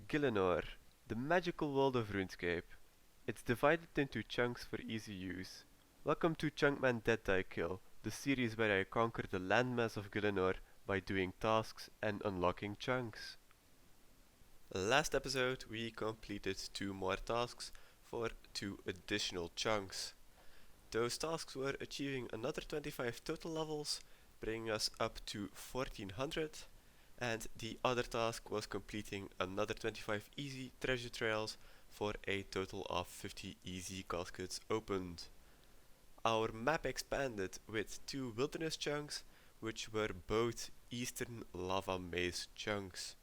Gielinor, the magical world of RuneScape. It's divided into chunks for easy use. Welcome to Chunkman Dead Die Kill, the series where I conquer the landmass of Gielinor by doing tasks and unlocking chunks. Last episode we completed 2 more tasks for 2 additional chunks. Those tasks were achieving another 25 total levels, bringing us up to 1400, and the other task was completing another 25 easy treasure trails for a total of 50 easy caskets opened. Our map expanded with 2 wilderness chunks, which were both eastern lava maze chunks.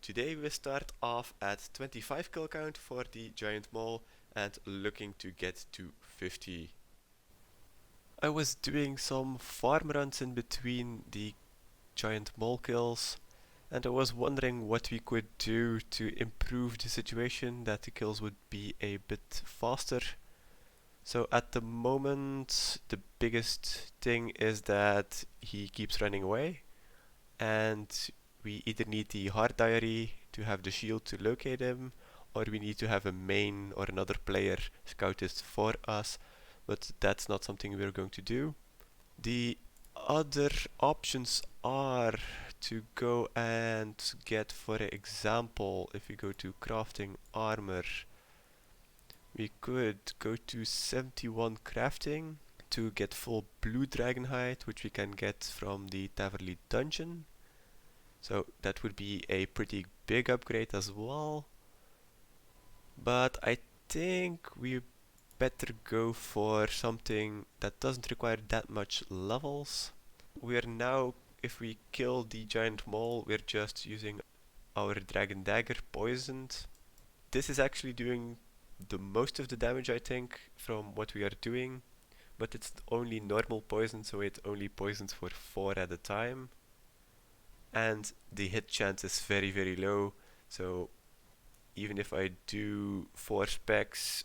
Today we start off at 25 kill count for the giant mole and looking to get to 50. I was doing some farm runs in between the giant mole kills, and I was wondering what we could do to improve the situation, that the kills would be a bit faster. So at the moment the biggest thing is that he keeps running away, and we either need the hard diary to have the shield to locate him, or we need to have a main or another player scout this for us, but that's not something we're going to do. The other options are to go and get, for example, if we go to crafting armor, we could go to 71 crafting to get full blue dragon hide, which we can get from the Taverly dungeon. So that would be a pretty big upgrade as well. But I think we better go for something that doesn't require that much levels. We're now, if we kill the giant mole, we're just using our dragon dagger poisoned. This is actually doing the most of the damage, I think, from what we are doing, but it's only normal poison, so it only poisons for 4 at a time, and the hit chance is very low, so even if I do 4 specs,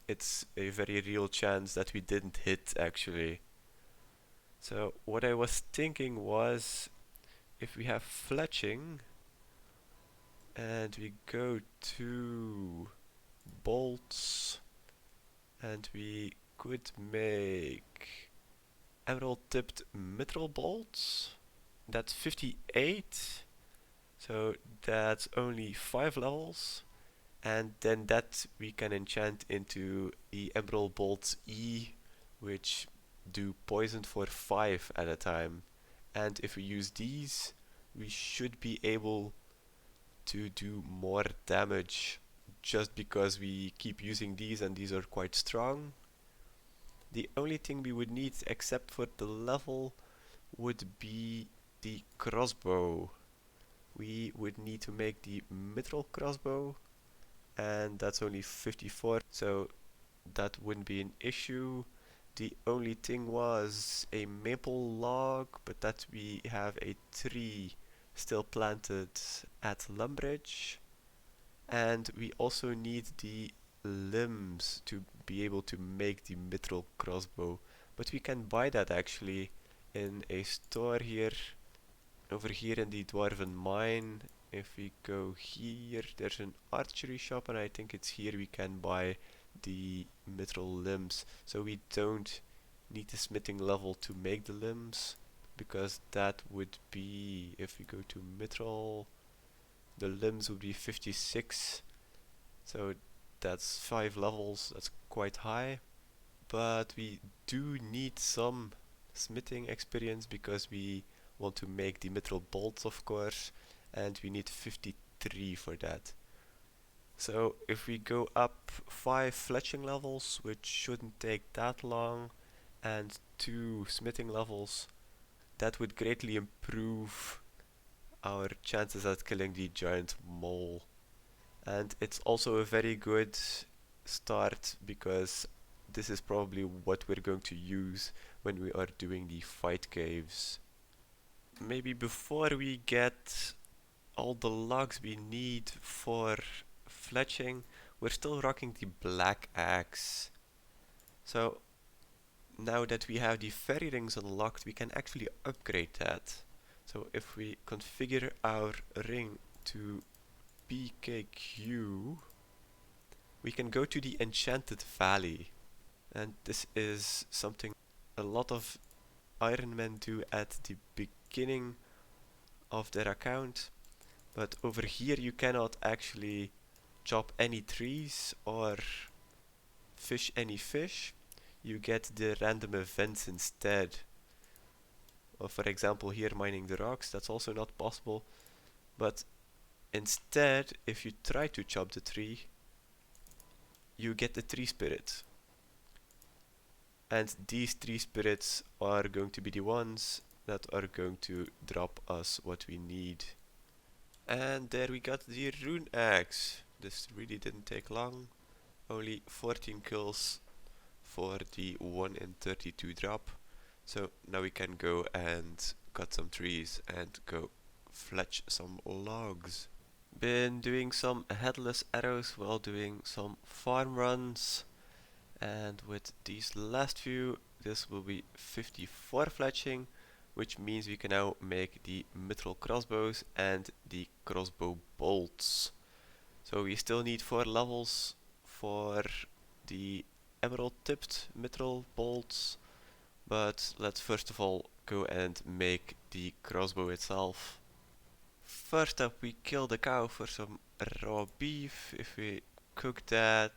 it's a very real chance that we didn't hit actually. So what I was thinking was, if we have fletching and we go to bolts, and we could make emerald tipped mithril bolts, that's 58, so that's only 5 levels, and then that we can enchant into the emerald bolts E, which do poison for 5 at a time. And if we use these, we should be able to do more damage, just because we keep using these and these are quite strong. The only thing we would need, except for the level, would be the crossbow. We would need to make the mithril crossbow, and that's only 54, so that wouldn't be an issue. The only thing was a maple log, but that we have a tree still planted at Lumbridge, and we also need the limbs to be able to make the mithril crossbow, but we can buy that actually in a store here, over here in the dwarven mine. If we go here, there's an archery shop, and I think it's here we can buy the mithril limbs, so we don't need the smithing level to make the limbs, because that would be, if we go to mithril, the limbs would be 56, so that's 5 levels, that's quite high. But we do need some smithing experience because we want to make the mithril bolts, of course, and we need 53 for that. So if we go up 5 fletching levels, which shouldn't take that long, and 2 smithing levels, that would greatly improve our chances at killing the giant mole. And it's also a very good start, because this is probably what we're going to use when we are doing the fight caves. Maybe before we get all the logs we need for fletching, we're still rocking the black axe. So now that we have the fairy rings unlocked, we can actually upgrade that. So if we configure our ring to BKQ, we can go to the Enchanted Valley. And this is something a lot of Iron Men do at the beginning of their account. But over here you cannot actually chop any trees or fish any fish. You get the random events instead. For example, here mining the rocks, that's also not possible. But instead, if you try to chop the tree, you get the tree spirit. And these tree spirits are going to be the ones that are going to drop us what we need. And there we got the rune axe. This really didn't take long. Only 14 kills for the 1 in 32 drop. So now we can go and cut some trees and go fletch some logs. Been doing some headless arrows while doing some farm runs. And with these last few, this will be 54 fletching, which means we can now make the mithril crossbows and the crossbow bolts. So we still need 4 levels for the emerald tipped mithril bolts, but let's first of all go and make the crossbow itself. First up, we kill the cow for some raw beef. If we cook that,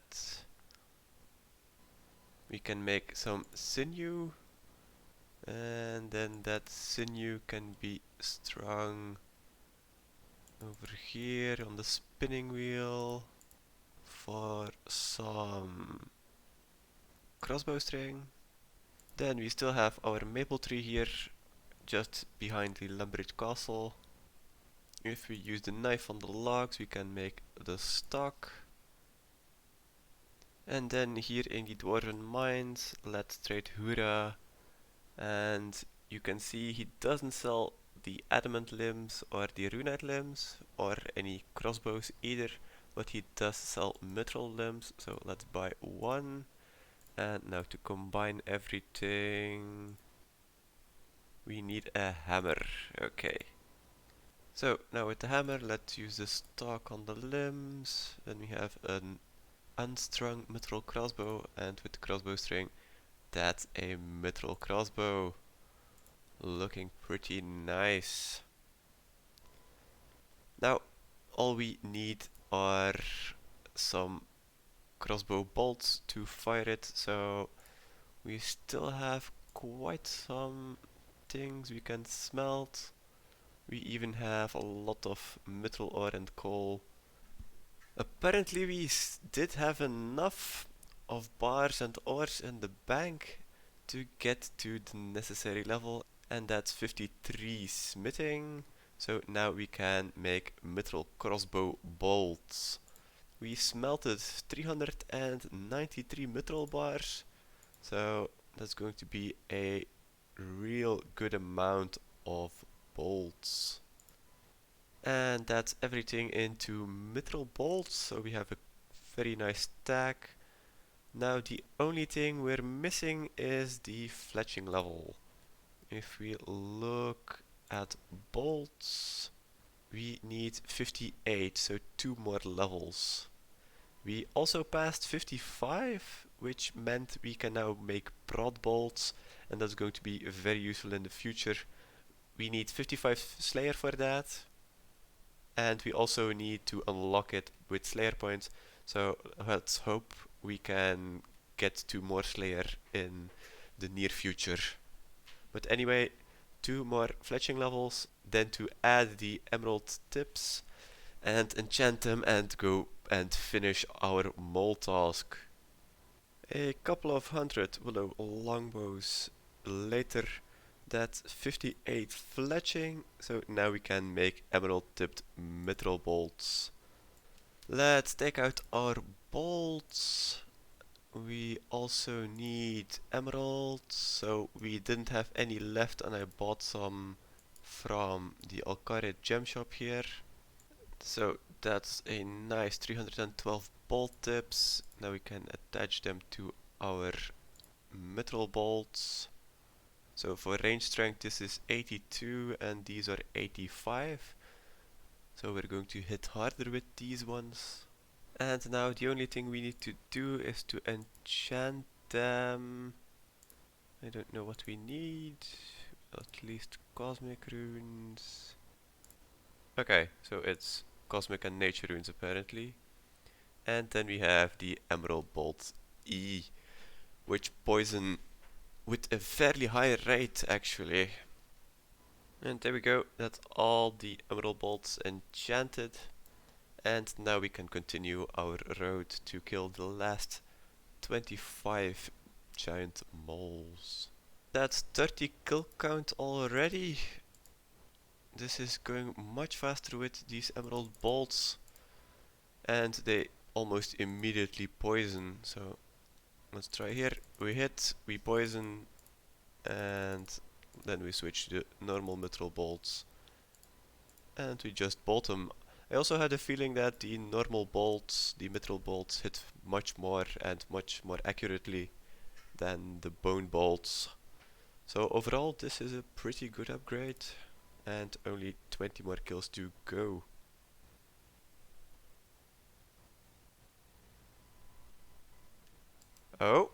we can make some sinew, and then that sinew can be strung over here on the spinning wheel for some crossbow string. Then we still have our maple tree here just behind the Lumbridge castle. If we use the knife on the logs, we can make the stock. And then here in the dwarven mines, let's trade Hura. And you can see he doesn't sell the adamant limbs or the runite limbs or any crossbows either, but he does sell mithril limbs. So let's buy one. And now to combine everything, we need a hammer. Okay. So now with the hammer, let's use the stock on the limbs. Then we have an unstrung mithril crossbow, and with the crossbow string, that's a mithril crossbow. Looking pretty nice. Now, all we need are some crossbow bolts to fire it, so we still have quite some things we can smelt. We even have a lot of mithril ore and coal. Apparently we did have enough of bars and ores in the bank to get to the necessary level, and that's 53 smithing. So now we can make mithril crossbow bolts. We smelted 393 mithril bars, so that's going to be a real good amount of bolts. And that's everything into mithril bolts, so we have a very nice stack. Now the only thing we're missing is the fletching level. If we look at bolts, we need 58, so 2 more levels. We also passed 55, which meant we can now make prod bolts, and that's going to be very useful in the future. We need 55 Slayer for that, and we also need to unlock it with Slayer points, so let's hope we can get to more Slayer in the near future. But anyway, 2 more fletching levels, then to add the emerald tips and enchant them and go and finish our mole task. A couple of hundred willow longbows later, that's 58 fletching, so now we can make emerald tipped mithril bolts. Let's take out our bolts. We also need emeralds, so we didn't have any left and I bought some from the Alcarid gem shop here. So that's a nice 312 bolt tips. Now we can attach them to our mithril bolts. So for range strength this is 82 and these are 85. So we're going to hit harder with these ones. And now the only thing we need to do is to enchant them. I don't know what we need. At least cosmic runes. Okay, so it's cosmic and nature runes apparently. And then we have the Emerald Bolt E, which poison with a fairly high rate actually. And there we go, that's all the Emerald Bolts enchanted. And now we can continue our road to kill the last 25 giant moles. That's 30 kill count already. This is going much faster with these Emerald Bolts. And they almost immediately poison, so let's try here. We hit, we poison, and then we switch to the normal mithril bolts. And we just bolt them. I also had a feeling that the normal bolts, the mithril bolts, hit much more and much more accurately than the bone bolts. So overall this is a pretty good upgrade, and only 20 more kills to go. Oh,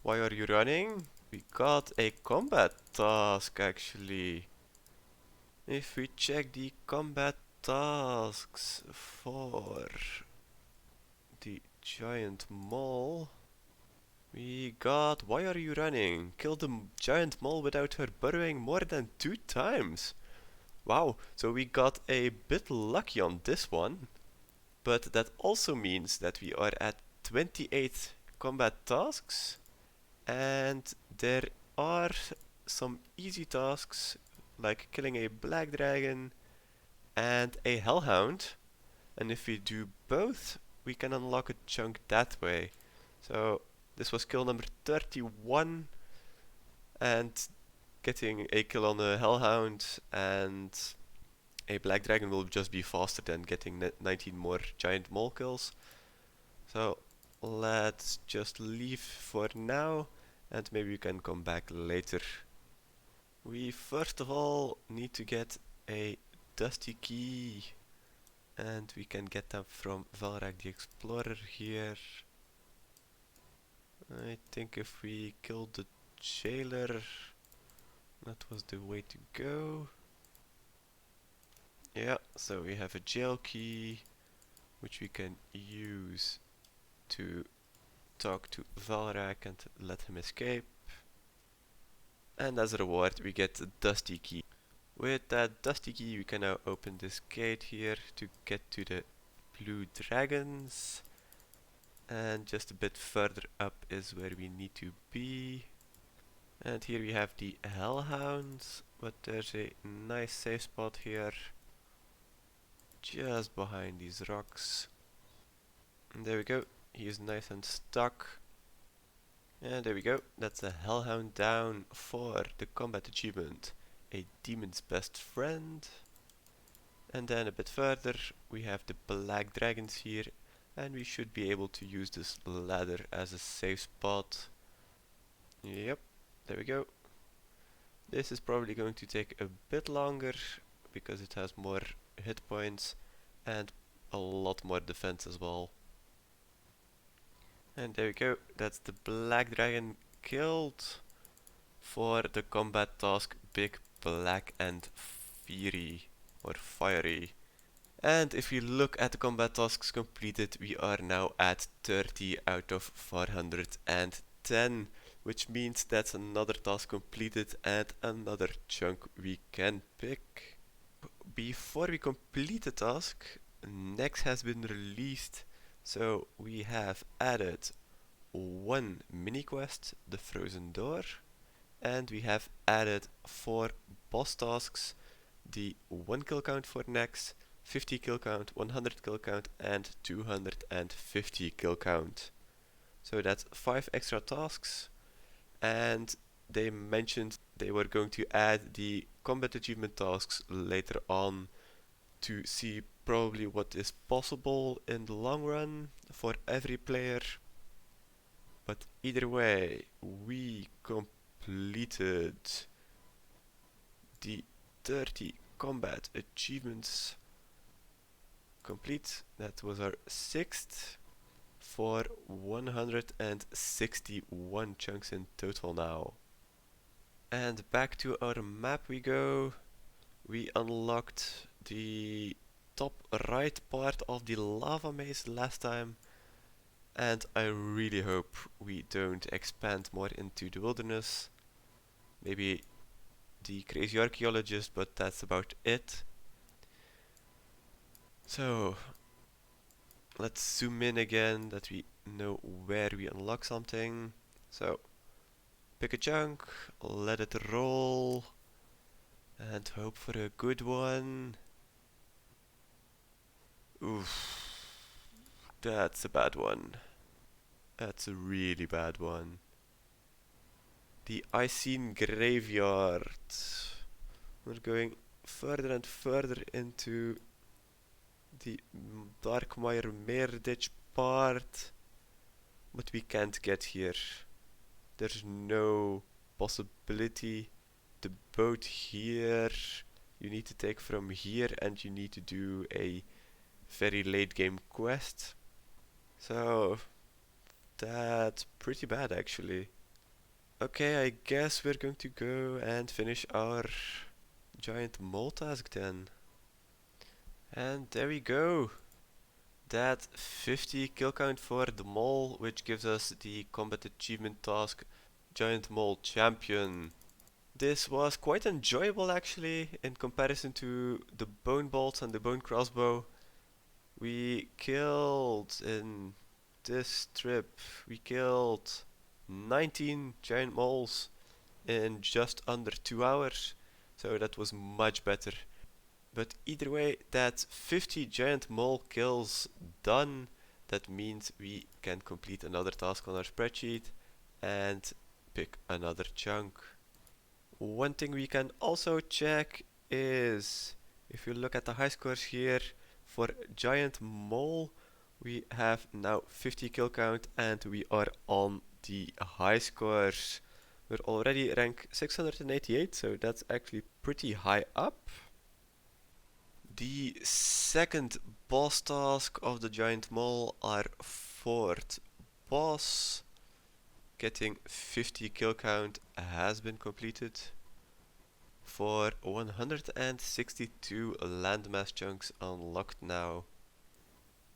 why are you running? We got a combat task actually. If we check the combat tasks for the giant mole, we got, why are you running? Kill the giant mole without her burrowing more than 2 times. Wow, so we got a bit lucky on this one, but that also means that we are at 28 combat tasks, and there are some easy tasks like killing a black dragon and a hellhound, and if we do both we can unlock a chunk that way. So this was kill number 31, and getting a kill on a hellhound and a black dragon will just be faster than getting 19 more giant mole kills. So let's just leave for now, and maybe we can come back later. We first of all need to get a dusty key, and we can get them from Valrak the Explorer here. I think if we kill the jailer, that was the way to go. Yeah, so we have a jail key, which we can use to talk to Valrak and let him escape. And as a reward we get a dusty key. With that dusty key we can now open this gate here to get to the blue dragons. And just a bit further up is where we need to be. And here we have the hellhounds, but there's a nice safe spot here, just behind these rocks. And there we go, he is nice and stuck. And there we go, that's a hellhound down for the combat achievement, a demon's best friend. And then a bit further we have the black dragons here, and we should be able to use this ladder as a safe spot. Yep, there we go. This is probably going to take a bit longer because it has more hit points and a lot more defense as well. And there we go, that's the black dragon killed for the combat task Big Black and Fiery, or Fiery. And if we look at the combat tasks completed, we are now at 30 out of 410, which means that's another task completed and another chunk we can pick. Before we complete the task, next has been released. So we have added one mini quest, the Frozen Door, and we have added 4 boss tasks, the 1 kill count for Nex, 50 kill count, 100 kill count, and 250 kill count. So that's 5 extra tasks, and they mentioned they were going to add the combat achievement tasks later on to see probably what is possible in the long run for every player. But either way, we completed the 30 combat achievements complete. That was our 6th for 161 chunks in total now. And back to our map we go. We unlocked the top right part of the lava maze last time, and I really hope we don't expand more into the wilderness. Maybe the crazy archaeologist, but that's about it. So let's zoom in again that we know where we unlock something. So pick a chunk, let it roll, and hope for a good one. Oof, that's a bad one. That's a really bad one. The Icene Graveyard. We're going further and further into the Darkmire Meerditch part, but we can't get here. There's no possibility. The boat here, you need to take from here, and you need to do a very late game quest. So that's pretty bad actually. Okay, I guess we're going to go and finish our giant mole task then. And there we go. That 50 kill count for the mole, which gives us the combat achievement task Giant Mole Champion. This was quite enjoyable actually in comparison to the bone bolts and the bone crossbow. We killed in this trip, we killed 19 giant moles in just under 2 hours, so that was much better. But either way, that's 50 giant mole kills done. That means we can complete another task on our spreadsheet and pick another chunk. One thing we can also check is, if you look at the high scores here, for giant mole we have now 50 kill count and we are on the high scores. We're already rank 688, so that's actually pretty high up. The second boss task of the giant mole, our fourth boss, getting 50 kill count, has been completed for 162 landmass chunks unlocked now.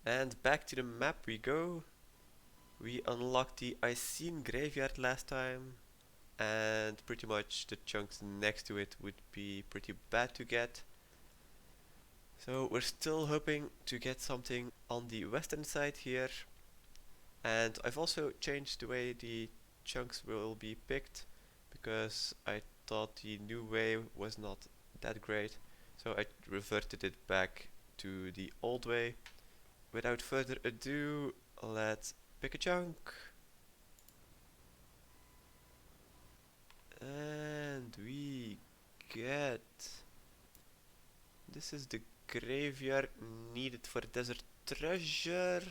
And back to the map we go. We unlocked the Icene Graveyard last time, and pretty much the chunks next to it would be pretty bad to get. So we're still hoping to get something on the western side here. And I've also changed the way the chunks will be picked, because I thought the new way was not that great. So I reverted it back to the old way. Without further ado, let's pick a chunk. And we get... This is the graveyard needed for desert treasure.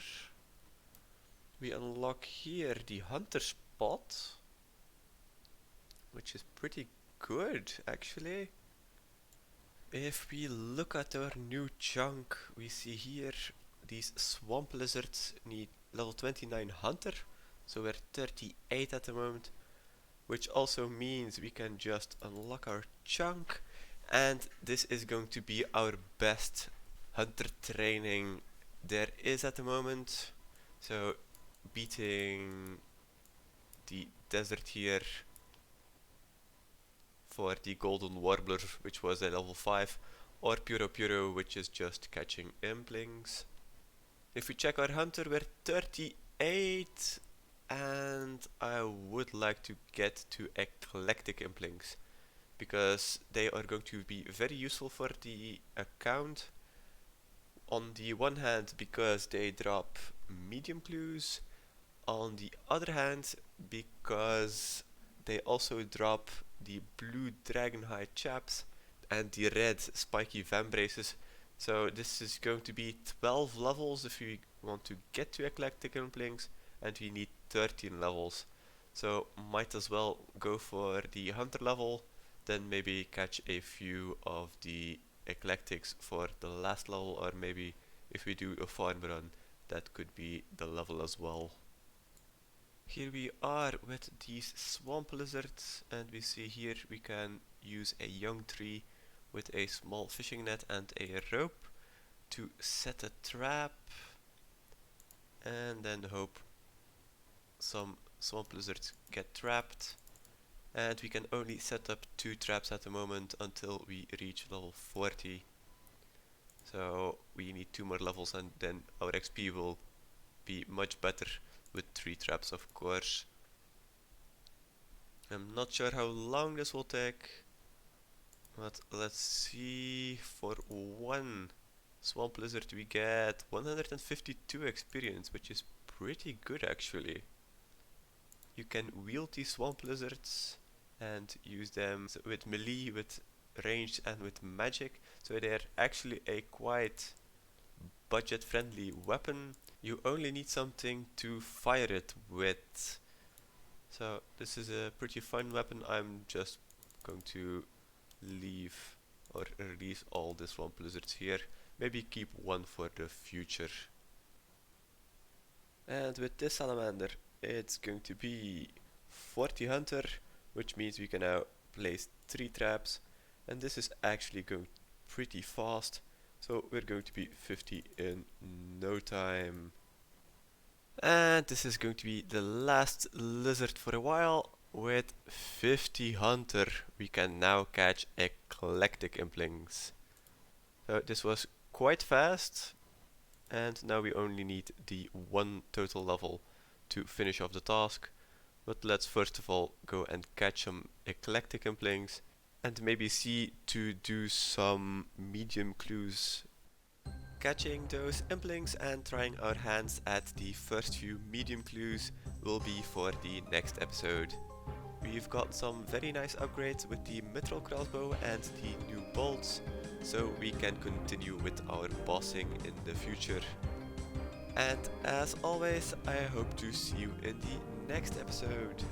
We unlock here the hunter spot, which is pretty good actually. If we look at our new chunk, we see here these swamp lizards need level 29 hunter, so we're 38 at the moment, which also means we can just unlock our chunk, and this is going to be our best hunter training there is at the moment. So beating the desert here for the golden warbler, which was a level 5, or Puro Puro, which is just catching implings. If we check our hunter, we're 38, and I would like to get to eclectic implings, because they are going to be very useful for the account. On the one hand, because they drop medium clues, on the other hand, because they also drop the blue dragonhide chaps and the red spiky vambraces. So this is going to be 12 levels if we want to get to eclectic implings, and we need 13 levels. So might as well go for the hunter level, then maybe catch a few of the eclectics for the last level, or maybe if we do a farm run, that could be the level as well. Here we are with these swamp lizards, and we see here we can use a young tree with a small fishing net and a rope to set a trap, and then hope some swamp lizards get trapped. And we can only set up 2 traps at the moment until we reach level 40. So we need 2 more levels and then our XP will be much better with 3 traps, of course. I'm not sure how long this will take, but let's see. For 1 swamp lizard we get 152 experience, which is pretty good actually. You can wield these swamp lizards and use them with melee, with ranged and with magic, so they're actually a quite budget friendly weapon. You only need something to fire it with. So this is a pretty fun weapon. I'm just going to leave or release all the swamp lizards here. Maybe keep 1 for the future. And with this salamander, it's going to be 40 hunter, which means we can now place 3 traps, and this is actually going pretty fast, so we're going to be 50 in no time. And this is going to be the last lizard for a while. With 50 hunter we can now catch eclectic implings. So this was quite fast, and now we only need the 1 total level to finish off the task. But let's first of all go and catch some eclectic implings and maybe see to do some medium clues. Catching those implings and trying our hands at the first few medium clues will be for the next episode. We've got some very nice upgrades with the mithril crossbow and the new bolts, so we can continue with our bossing in the future. And as always, I hope to see you in the next episode.